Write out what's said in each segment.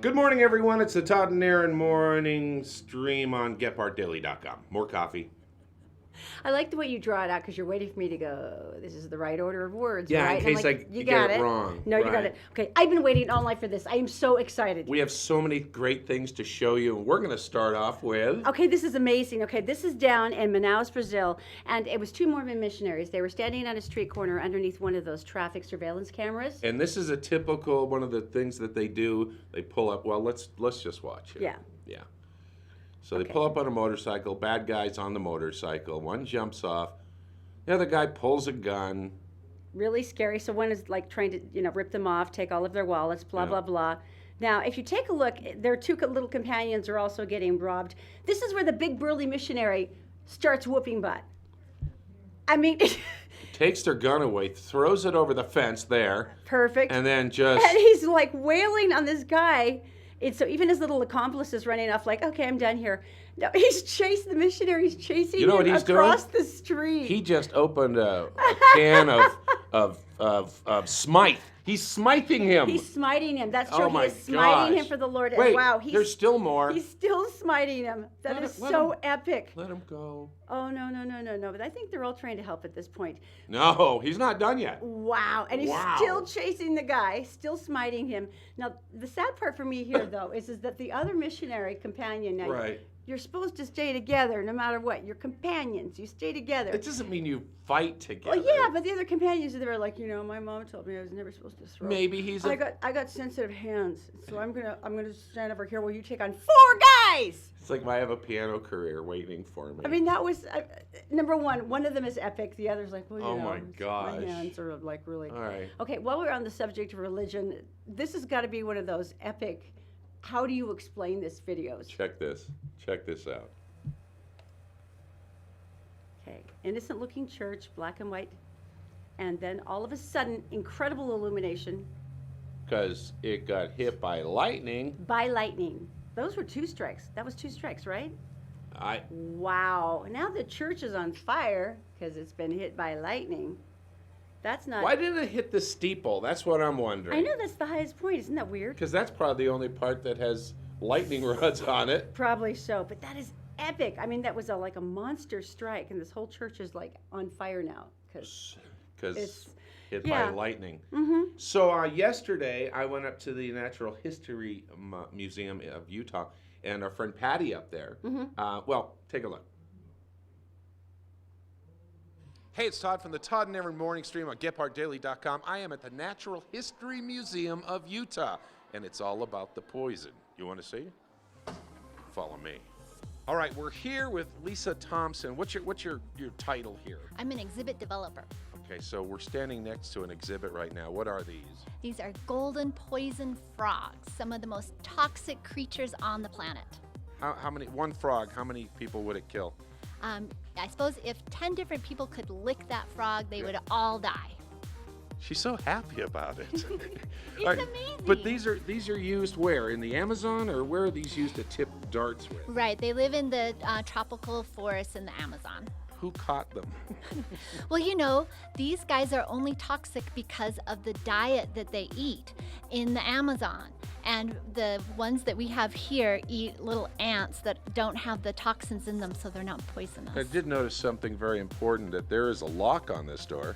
Good morning, everyone. It's the Todd and Erin morning stream on GetPartDaily.com. More coffee. I like the way you draw it out because you're waiting for me to go, this is the right order of words, Yeah, right? in case you get got it wrong. No, you got it. Okay, I've been waiting all night for this. I am so excited. We have so many great things to show you, and we're going to start off with... Okay, this is amazing. Okay, this is down in Manaus, Brazil, and it was two Mormon missionaries. They were standing on a street corner underneath one of those traffic surveillance cameras. And this is a typical, one of the things that they do. They pull up, well, let's just watch it. Yeah. Yeah. So they pull up on a motorcycle, bad guys on the motorcycle, one jumps off, the other guy pulls a gun. Really scary. So one is like trying to, rip them off, take all of their wallets, blah, blah, blah. Now, if you take a look, their two little companions are also getting robbed. This is where the big burly missionary starts whooping butt. I mean... Takes their gun away, throws it over the fence there. Perfect. And then just... And he's like wailing on this guy. So even his little accomplice is running off like, okay, I'm done here. No, he's chasing the missionary. He's chasing him across the street. He just opened a can of smite. He's smiting him. He's smiting him. That's true. Oh my he is smiting him for the Lord. Wait, wow, there's still more. He's still smiting him. That is so epic. Let him go. Oh, no. But I think they're all trying to help at this point. No, he's not done yet. Wow. And he's still chasing the guy, still smiting him. Now, the sad part for me here, though, is that the other missionary companion, now, right. You're supposed to stay together no matter what. You're companions. You stay together. It doesn't mean you fight together. Well, yeah, but the other companions, they were like, my mom told me I was never supposed to throw. Maybe he's I got sensitive hands, so I'm gonna stand over here while you take on 4 guys. It's like I have a piano career waiting for me. I mean, that was number one. One of them is epic. The other's like, well, oh my gosh, my hands are like really. All right. Okay, while we're on the subject of religion, this has got to be one of those epic. How do you explain this videos? Check this out. Okay, innocent looking church, black and white, and then all of a sudden, incredible illumination. Because it got hit by lightning. By lightning. Those were 2 strikes. That was 2 strikes, right? Wow. Now the church is on fire because it's been hit by lightning. That's not... Why didn't it hit the steeple? That's what I'm wondering. I know that's the highest point. Isn't that weird? Because that's probably the only part that has lightning rods on it. Probably so, but that is epic. I mean, that was like a monster strike, and this whole church is like on fire now because it's hit by lightning. Mm-hmm. So yesterday, I went up to the Natural History Museum of Utah, and our friend Patty up there. Mm-hmm. Well, take a look. Hey, it's Todd from the Todd and Erin morning stream on GetPartDaily.com. I am at the Natural History Museum of Utah, and it's all about the poison. You want to see? Follow me. All right, we're here with Lisa Thompson. What's your title here? I'm an exhibit developer. Okay, so we're standing next to an exhibit right now. What are these? These are golden poison frogs, some of the most toxic creatures on the planet. How many? One frog, how many people would it kill? I suppose if 10 different people could lick that frog, they would all die. She's so happy about it. It's right, amazing. But these are used where? In the Amazon, or where are these used to tip darts with? Right, they live in the tropical forests in the Amazon. Who caught them? Well, these guys are only toxic because of the diet that they eat in the Amazon. And the ones that we have here eat little ants that don't have the toxins in them, so they're not poisonous. I did notice something very important, that there is a lock on this door,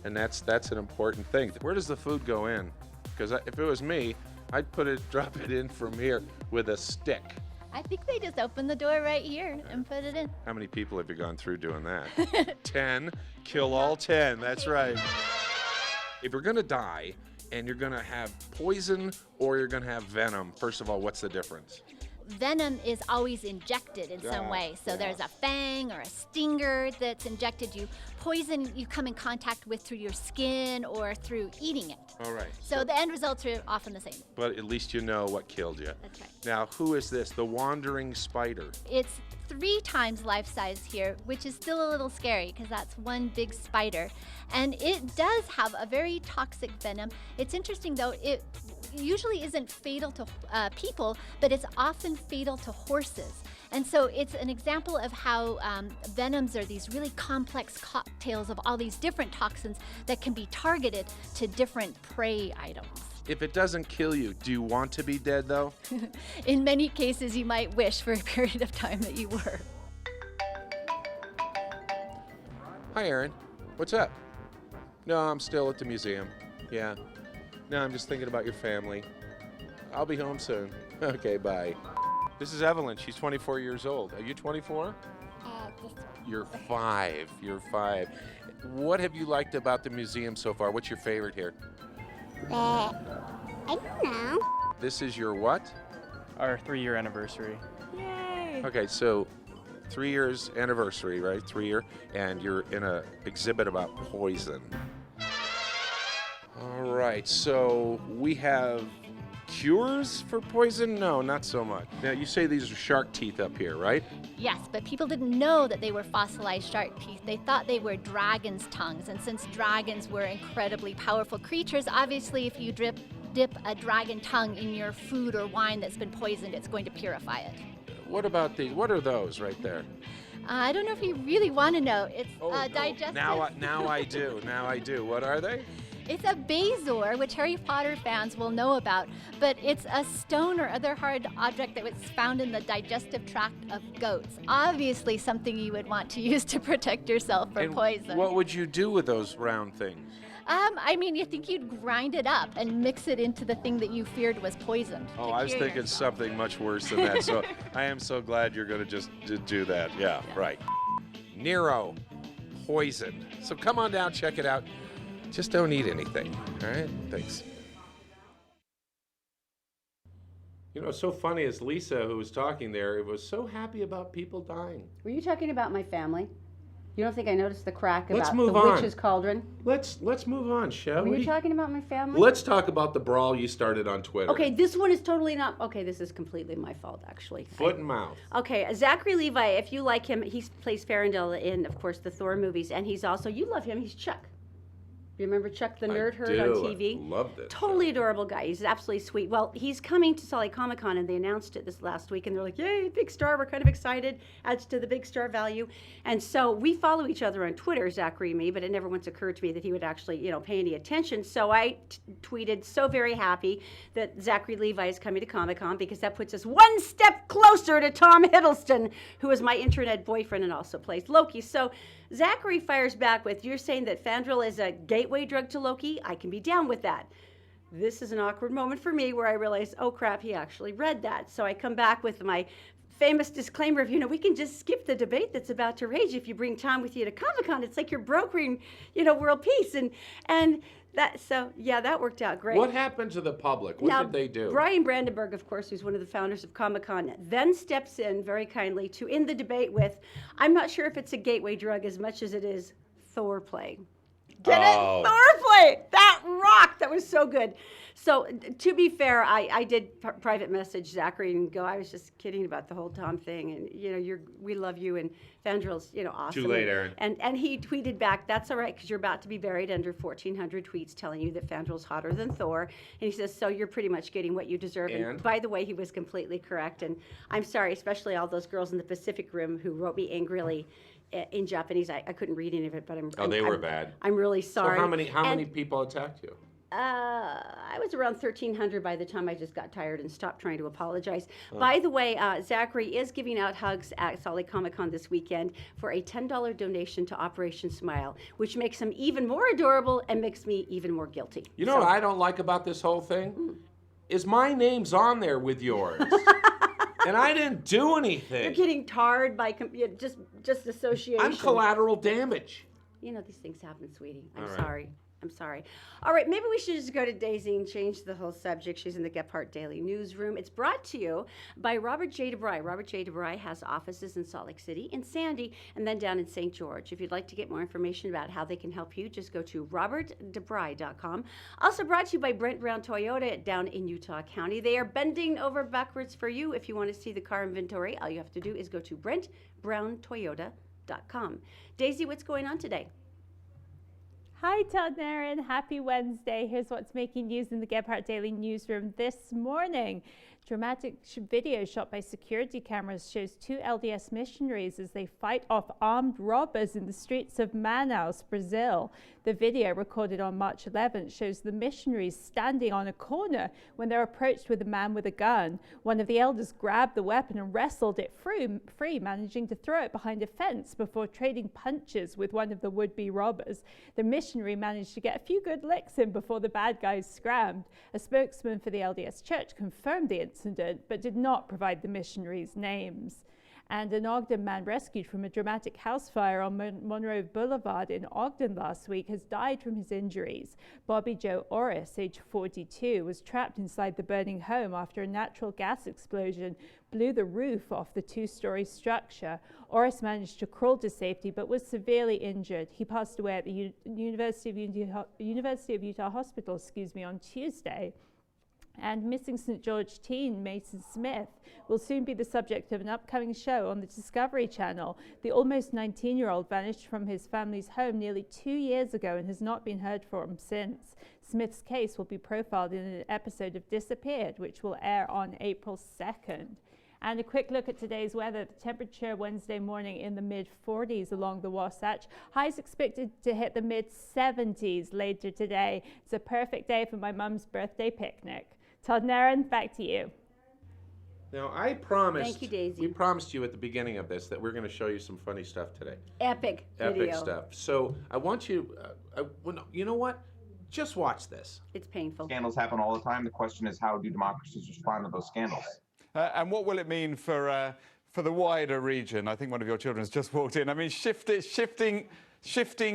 and that's an important thing. Where does the food go in? Because if it was me, I'd drop it in from here with a stick. I think they just open the door right here and put it in. How many people have you gone through doing that? 10. Kill all 10. That's right. If you're going to die and you're going to have poison or you're going to have venom, first of all, what's the difference? Venom is always injected in some way. So there's a fang or a stinger that's injected you. Poison you come in contact with through your skin or through eating it. All right. So the end results are often the same. But at least you know what killed you. That's right. Now, who is this? The wandering spider. It's 3 times life size here, which is still a little scary because that's one big spider. And it does have a very toxic venom. It's interesting though, it usually isn't fatal to people, but it's often fatal to horses. And so it's an example of how venoms are these really complex cocktails of all these different toxins that can be targeted to different prey items. If it doesn't kill you, do you want to be dead though? In many cases, you might wish for a period of time that you were. Hi, Erin. What's up? No, I'm still at the museum. Yeah. No, I'm just thinking about your family. I'll be home soon. Okay, bye. This is Evelyn. She's 24 years old. Are you 24? You're 5. You're 5. What have you liked about the museum so far? What's your favorite here? I don't know. This is your what? Our 3-year anniversary. Yay! Okay, so 3 years anniversary, right? 3 year, and you're in a exhibit about poison. All right, so we have cures for poison? No, not so much. Now, you say these are shark teeth up here, right? Yes, but people didn't know that they were fossilized shark teeth. They thought they were dragons' tongues. And since dragons were incredibly powerful creatures, obviously if you dip a dragon tongue in your food or wine that's been poisoned, it's going to purify it. What about these? What are those right there? I don't know if you really want to know. It's No. digestive. Now I do. Now I do. What are they? It's a bezoar, which Harry Potter fans will know about, but it's a stone or other hard object that was found in the digestive tract of goats. Obviously something you would want to use to protect yourself from And poison. what would you do with those round things? I mean, you think you'd grind it up and mix it into the thing that you feared was poisoned. Oh, to I was cure thinking yourself. something much worse than that. So I am so glad you're going to just do that. Yeah, right. Nero, poison. So come on down, check it out. Just don't eat anything. All right? Thanks. You know, what's so funny is Lisa, who was talking there, was so happy about people dying. Were you talking about my family? You don't think I noticed the crack Let's about move the on. witch's cauldron? Let's move on, shall Were we? you talking about my family? Let's talk about the brawl you started on Twitter. Okay, this one is totally not. Okay, this is completely my fault, actually. Foot and mouth. Okay, Zachary Levi, if you like him, he plays Farandel in, of course, the Thor movies, and he's also, you love him, he's Chuck. You remember Chuck the Nerd Herd on TV? I loved it. Totally adorable guy. He's absolutely sweet. Well, he's coming to Salt Lake Comic Con, and they announced it this last week, and they're like, yay, big star. We're kind of excited. Adds to the big star value. And so we follow each other on Twitter, Zachary and me, but it never once occurred to me that he would actually, pay any attention. So I tweeted, so very happy that Zachary Levi is coming to Comic Con because that puts us one step closer to Tom Hiddleston, who is my internet boyfriend and also plays Loki. So Zachary fires back with, you're saying that Fandral is a gateway drug to Loki? I can be down with that. This is an awkward moment for me where I realize, oh crap, he actually read that. So I come back with my famous disclaimer of, we can just skip the debate that's about to rage if you bring Tom with you to Comic-Con. It's like you're brokering, world peace. And that worked out great. What happened to the public? What did they do? Brian Brandenburg, of course, who's one of the founders of Comic-Con, then steps in very kindly to end the debate with, I'm not sure if it's a gateway drug as much as it is Thor play. Get it? Thor play! That rocked! That was so good. So, to be fair, I did private message Zachary and go, I was just kidding about the whole Tom thing, and we love you, and Fandral's, awesome. Too late, Erin. And he tweeted back, that's all right, because you're about to be buried under 1,400 tweets telling you that Fandral's hotter than Thor. And he says, so you're pretty much getting what you deserve. And by the way, he was completely correct. And I'm sorry, especially all those girls in the Pacific Rim who wrote me angrily in Japanese. I couldn't read any of it, but they were bad. I'm really sorry. So how many people attacked you? I was around 1,300 by the time I just got tired and stopped trying to apologize. By the way, Zachary is giving out hugs at Salt Lake Comic Con this weekend for a $10 donation to Operation Smile, which makes him even more adorable and makes me even more guilty. You know what I don't like about this whole thing? Is my name's on there with yours. And I didn't do anything. You're getting tarred by just association. I'm collateral damage. These things happen, sweetie. I'm All right. sorry. I'm sorry. All right, maybe we should just go to Daisy and change the whole subject. She's in the Gephardt Daily Newsroom. It's brought to you by Robert J. DeBry. Robert J. DeBry has offices in Salt Lake City, in Sandy, and then down in St. George. If you'd like to get more information about how they can help you, just go to robertdebry.com. Also brought to you by Brent Brown Toyota down in Utah County. They are bending over backwards for you. If you want to see the car inventory, all you have to do is go to brentbrowntoyota.com. Daisy, what's going on today? Hi, Todd and Erin. Happy Wednesday. Here's what's making news in the Gephardt Daily Newsroom this morning. Dramatic video shot by security cameras shows two LDS missionaries as they fight off armed robbers in the streets of Manaus, Brazil. The video, recorded on March 11th, shows the missionaries standing on a corner when they're approached with a man with a gun. One of the elders grabbed the weapon and wrestled it free, managing to throw it behind a fence before trading punches with one of the would-be robbers. The missionary managed to get a few good licks in before the bad guys scrammed. A spokesman for the LDS Church confirmed the incident, but did not provide the missionaries' names. And an Ogden man rescued from a dramatic house fire on Monroe Boulevard in Ogden last week has died from his injuries. Bobby Joe Orris, age 42, was trapped inside the burning home after a natural gas explosion blew the roof off the two-story structure. Orris managed to crawl to safety but was severely injured. He passed away at the University of Utah Hospital, on Tuesday. And missing St. George teen Mason Smith will soon be the subject of an upcoming show on the Discovery Channel. The almost 19-year-old vanished from his family's home nearly 2 years ago and has not been heard from since. Smith's case will be profiled in an episode of Disappeared, which will air on April 2nd. And a quick look at today's weather. The temperature Wednesday morning in the mid-40s along the Wasatch. Highs expected to hit the mid-70s later today. It's a perfect day for my mum's birthday picnic. Todd and Erin, back to you. Now, I promised. Thank you, Daisy. We promised you at the beginning of this that we're going to show you some funny stuff today. Epic video. Stuff. So I want you. You know what? Just watch this. It's painful. Scandals happen all the time. The question is, how do democracies respond to those scandals? And what will it mean for the wider region? I think one of your children has just walked in. I mean, shifting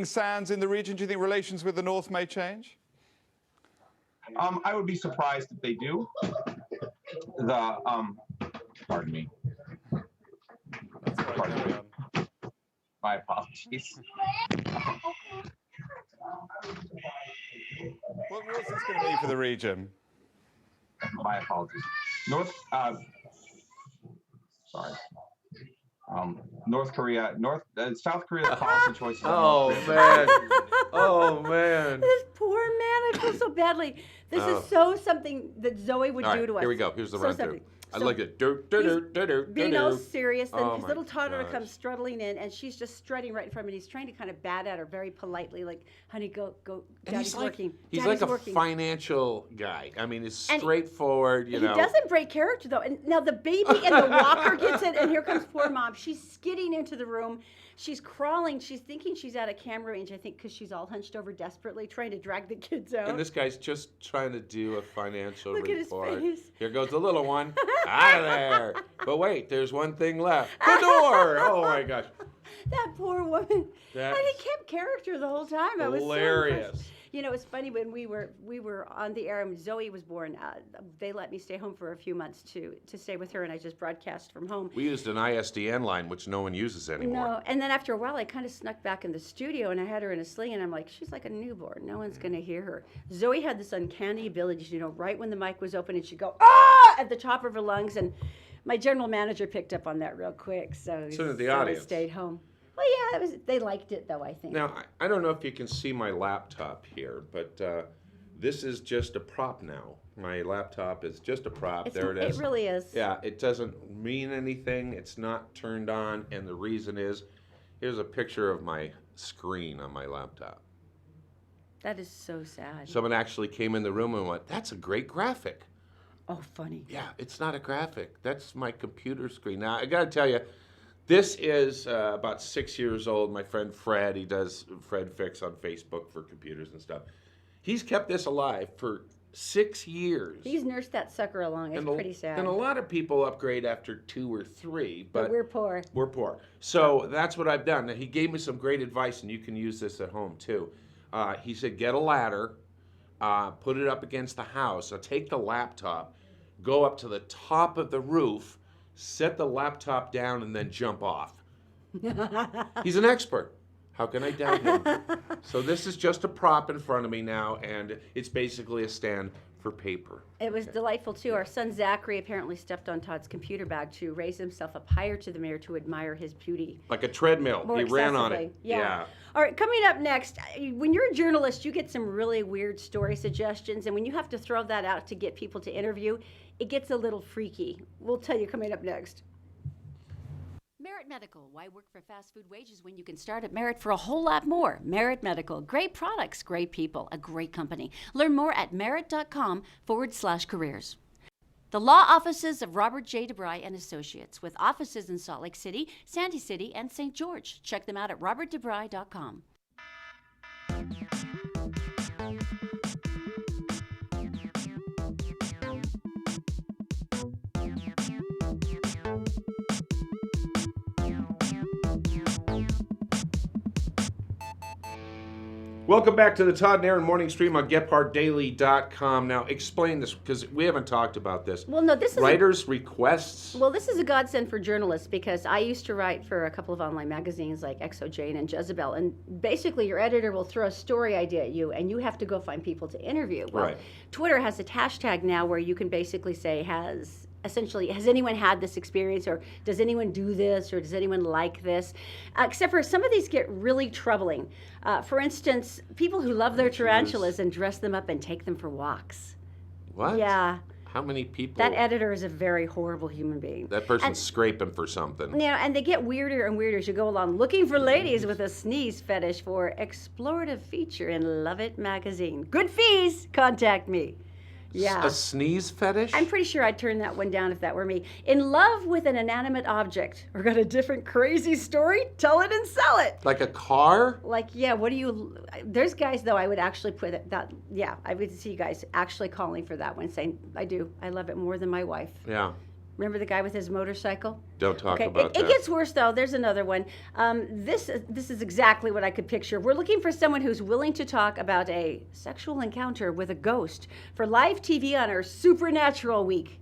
sands in the region. Do you think relations with the North may change? I would be surprised if they do. Pardon me. That's right, Pardon carry me. on. My apologies. What's this going to mean for the region? My apologies. South Korea's policy choices. Oh man! Oh man! This poor man, I feel so badly. This is so something that Zoe would do to us. Here we go. Here's the So run something. through. I So like it. being all serious, then Oh his my little toddler gosh. comes struggling in, and she's just strutting right in front of him. He's trying to kind of bat at her very politely, like, "Honey, go, And Daddy's working. He's Daddy's like a working." financial guy. I mean, he's And straightforward. He doesn't break character though. And now the baby in the walker gets in, and here comes poor mom. She's skidding into the room. She's crawling. She's thinking she's out of camera range, I think, because she's all hunched over desperately, trying to drag the kids out. And this guy's just trying to do a financial Look at his report. face. Here goes the little one. Out of there. But wait, there's one thing left. The door. Oh my gosh. That poor woman. That's And he kept character the whole time. I was so hilarious. impressed. You know, it's funny when we were on the air and Zoe was born. They let me stay home for a few months to stay with her, and I just broadcast from home. We used an ISDN line, which no one uses anymore. No, and then after a while, I kind of snuck back in the studio, and I had her in a sling, and I'm like, she's like a newborn. No one's going to hear her. Zoe had this uncanny ability, right when the mic was open, and she'd go, "Ah!" at the top of her lungs, and my general manager picked up on that real quick, so did the Zoe audience. stayed home. Well, yeah, they liked it, though, I think. Now, I don't know if you can see my laptop here, but this is just a prop now. My laptop is just a prop. There it is. It really is. Yeah, it doesn't mean anything. It's not turned on, and the reason is, here's a picture of my screen on my laptop. That is so sad. Someone actually came in the room and went, "That's a great graphic." Oh, funny. Yeah, it's not a graphic. That's my computer screen. Now, I got to tell you, this is about 6 years old. My friend Fred, he does Fred Fix on Facebook for computers and stuff. He's kept this alive for 6 years. He's nursed that sucker along. It's pretty sad. And a lot of people upgrade after 2 or 3, but we're poor. We're poor. So that's what I've done. Now, he gave me some great advice, and you can use this at home too. He said, get a ladder, put it up against the house. So take the laptop, go up to the top of the roof, set the laptop down, and then jump off. He's an expert. How can I doubt him? So this is just a prop in front of me now, and it's basically a stand for paper. It was delightful, too. Our son Zachary apparently stepped on Todd's computer bag to raise himself up higher to the mirror to admire his beauty. Like a treadmill. More He ran on excessively. it. Yeah. All right, coming up next, when you're a journalist, you get some really weird story suggestions, and when you have to throw that out to get people to interview, it gets a little freaky. We'll tell you coming up next. Merit Medical. Why work for fast food wages when you can start at Merit for a whole lot more? Merit Medical. Great products, great people, a great company. Learn more at merit.com/careers. The law offices of Robert J. DeBry and Associates, with offices in Salt Lake City, Sandy City, and St. George. Check them out at robertdebry.com. Welcome back to the Todd and Erin morning stream on GephardtDaily.com. Now, explain this, because we haven't talked about this. Well, no, this is Writers' requests. Well, this is a godsend for journalists, because I used to write for a couple of online magazines like Exo Jane and Jezebel, and basically your editor will throw a story idea at you, and you have to go find people to interview. Well, Right. Twitter has a hashtag now where you can basically say, has anyone had this experience, or does anyone do this, or does anyone like this? Except for some of these get really troubling. For instance, people who love their tarantulas and dress them up and take them for walks. What? Yeah. How many people? That editor is a very horrible human being. That person's scraping for something. You know, and they get weirder and weirder as you go along, looking for ladies with a sneeze fetish for explorative feature in Love It magazine. Good fees. Contact me. Yeah. A sneeze fetish? I'm pretty sure I'd turn that one down if that were me. In love with an inanimate object, or got a different crazy story? Tell it and sell it. Like a car? Like, yeah, what do you... There's guys, though, I would actually put that... Yeah, I would see guys actually calling for that one, saying, I do. I love it more than my wife. Yeah. Remember the guy with his motorcycle? Don't talk Okay, about that. It gets worse, though. There's another one. This is exactly what I could picture. We're looking for someone who's willing to talk about a sexual encounter with a ghost for live TV on our Supernatural Week.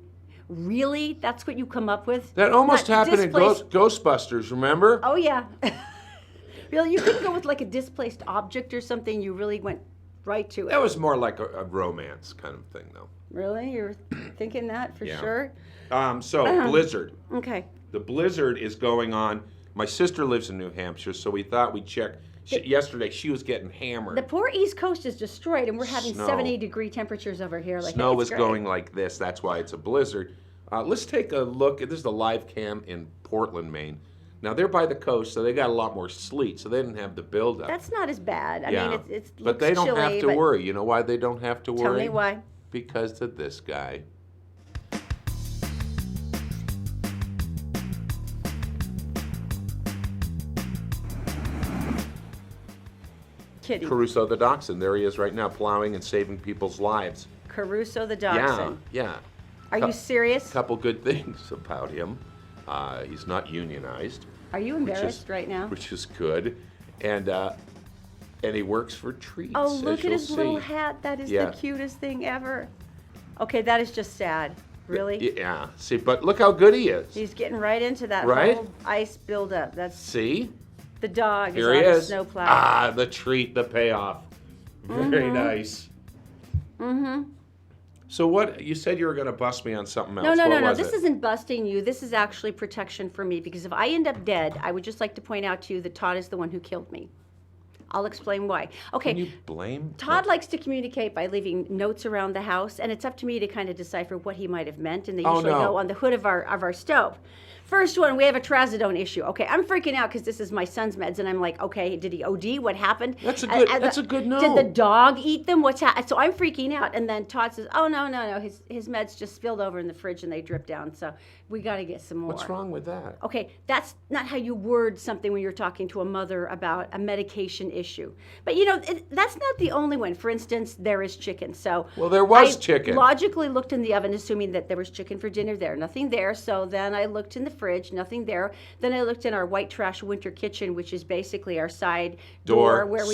Really? That's what you come up with? That almost Not happened in displaced- Ghostbusters, remember? Oh, yeah. Really? You couldn't go with like a displaced object or something? You really went right to it. That was more like a romance kind of thing, though. Really? You're thinking that for Yeah. sure? So, Blizzard. Okay. The blizzard is going on. My sister lives in New Hampshire, so we thought we'd check. Yesterday, she was getting hammered. The poor East Coast is destroyed, and we're having Snow. 70-degree temperatures over here. Like, Snow it's is great. going like this. That's why it's a blizzard. Let's take a look. This is the live cam in Portland, Maine. Now, they're by the coast, so they got a lot more sleet, so they didn't have the buildup. That's not as bad. I yeah. mean, it's but they don't chilly, have to but worry. You know why they don't have to worry? Tell me why. Because of this guy. Kitty. Caruso the dachshund. There he is right now, plowing and saving people's lives. Caruso the dachshund. Yeah. Are you serious? Couple good things about him. He's not unionized. Are you embarrassed right now? Which is good. And he works for treats. Oh, as look at you'll his little see. hat. That is Yeah. the cutest thing ever. Okay, that is just sad. Really? Yeah. See, but look how good he is. He's getting right into that Right? whole ice buildup. That's See? the dog Here is he on is. the snowplow. Ah, the treat, the payoff. Very nice. Mm-hmm. So what, you said you were going to bust me on something else. No. What was This it? isn't busting you. This is actually protection for me, because if I end up dead, I would just like to point out to you that Todd is the one who killed me. I'll explain why. Okay. Can you blame? Todd likes to communicate by leaving notes around the house, and it's up to me to kind of decipher what he might have meant, and they Oh, usually no. go on the hood of our stove. First one, we have a trazodone issue. Okay, I'm freaking out because this is my son's meds, and I'm like, okay, did he OD? What happened? That's a good no. Did the dog eat them? What's happened? So I'm freaking out, and then Todd says, oh, no. His meds just spilled over in the fridge, and they dripped down, so we got to get some more. What's wrong with that? Okay, that's not how you word something when you're talking to a mother about a medication issue. But you know, that's not the only one. For instance, there is chicken. So Well, there was I chicken. logically looked in the oven, assuming that there was chicken for dinner there. Nothing there. So then I looked in the fridge, nothing there. Then I looked in our white trash winter kitchen, which is basically our side door where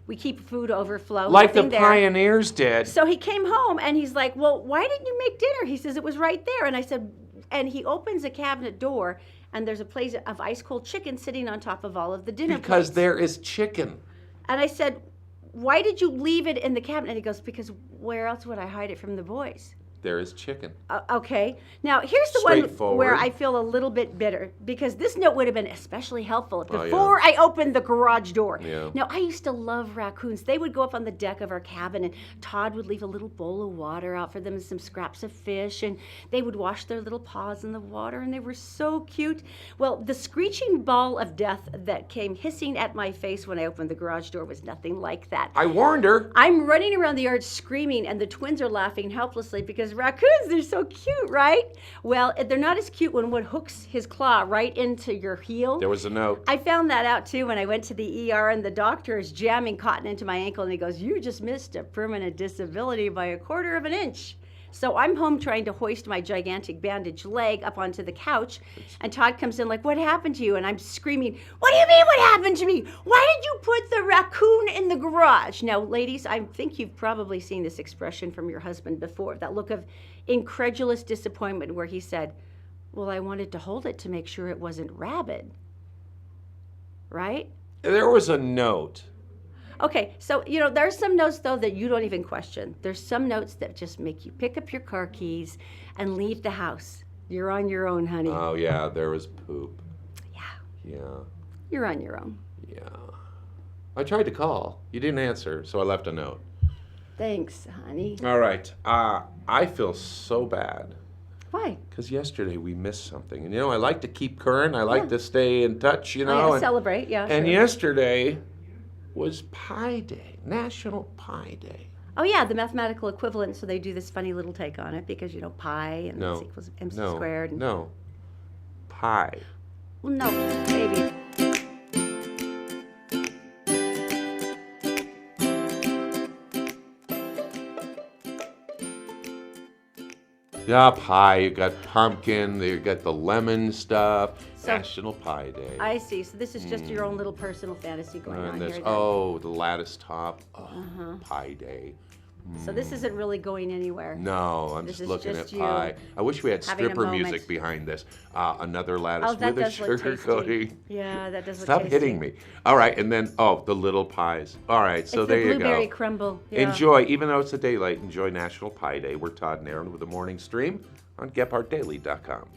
we keep food overflow. Like the nothing there. pioneers did. So he came home and he's like, well, why didn't you make dinner? He says, it was right there. And I said, and he opens a cabinet door and there's a plate of ice cold chicken sitting on top of all of the dinner Because plates. there is chicken. And I said, why did you leave it in the cabinet? And he goes, because where else would I hide it from the boys? There is chicken. Okay. Now, here's the one Straightforward. where I feel a little bit bitter, because this note would have been especially helpful before I opened the garage door. Yeah. Now, I used to love raccoons. They would go up on the deck of our cabin, and Todd would leave a little bowl of water out for them and some scraps of fish, and they would wash their little paws in the water, and they were so cute. Well, the screeching ball of death that came hissing at my face when I opened the garage door was nothing like that. I warned her. I'm running around the yard screaming, and the twins are laughing helplessly because raccoons, they're so cute, right? Well, they're not as cute when one hooks his claw right into your heel. There was a note. I found that out too when I went to the ER, and the doctor is jamming cotton into my ankle, and he goes, you just missed a permanent disability by 1/4 of an inch. So I'm home trying to hoist my gigantic bandaged leg up onto the couch, and Todd comes in like, what happened to you? And I'm screaming, what do you mean what happened to me? Why did you put the raccoon in the garage? Now, ladies, I think you've probably seen this expression from your husband before, that look of incredulous disappointment where he said, well, I wanted to hold it to make sure it wasn't rabid. Right? There was a note. Okay, so, there's some notes, though, that you don't even question. There's some notes that just make you pick up your car keys and leave the house. You're on your own, honey. Oh, yeah, there was poop. Yeah. Yeah, You're on your own. yeah. I tried to call. You didn't answer, so I left a note. Thanks, honey. All right. I feel so bad. Why? Because yesterday we missed something. And, I like to keep current. I like to stay in touch, Oh, yeah, and celebrate, yeah. And sure. yesterday was Pi Day, National Pi Day. Oh, yeah, the mathematical equivalent, so they do this funny little take on it because, pi and No. this equals MC No, squared. And, no. Pi. Well, no, maybe. Yeah, pie. You got pumpkin. You got the lemon stuff. So- National Pie Day. I see. So this is just your own little personal fantasy going on And here. this, then. the lattice top. Oh, Pie Day. So this isn't really going anywhere. No, I'm This just is looking just at you pie. I wish we had having a stripper music moment. behind this. Another lattice Oh, that with a does look sugar tasty. coating. Yeah, that does look Stop tasty. hitting me. All right, and then, the little pies. All right, so It's there the you blueberry go. crumble. Yeah. Enjoy, even though it's a daylight, enjoy National Pie Day. We're Todd and Erin with the morning stream on GephartDaily.com.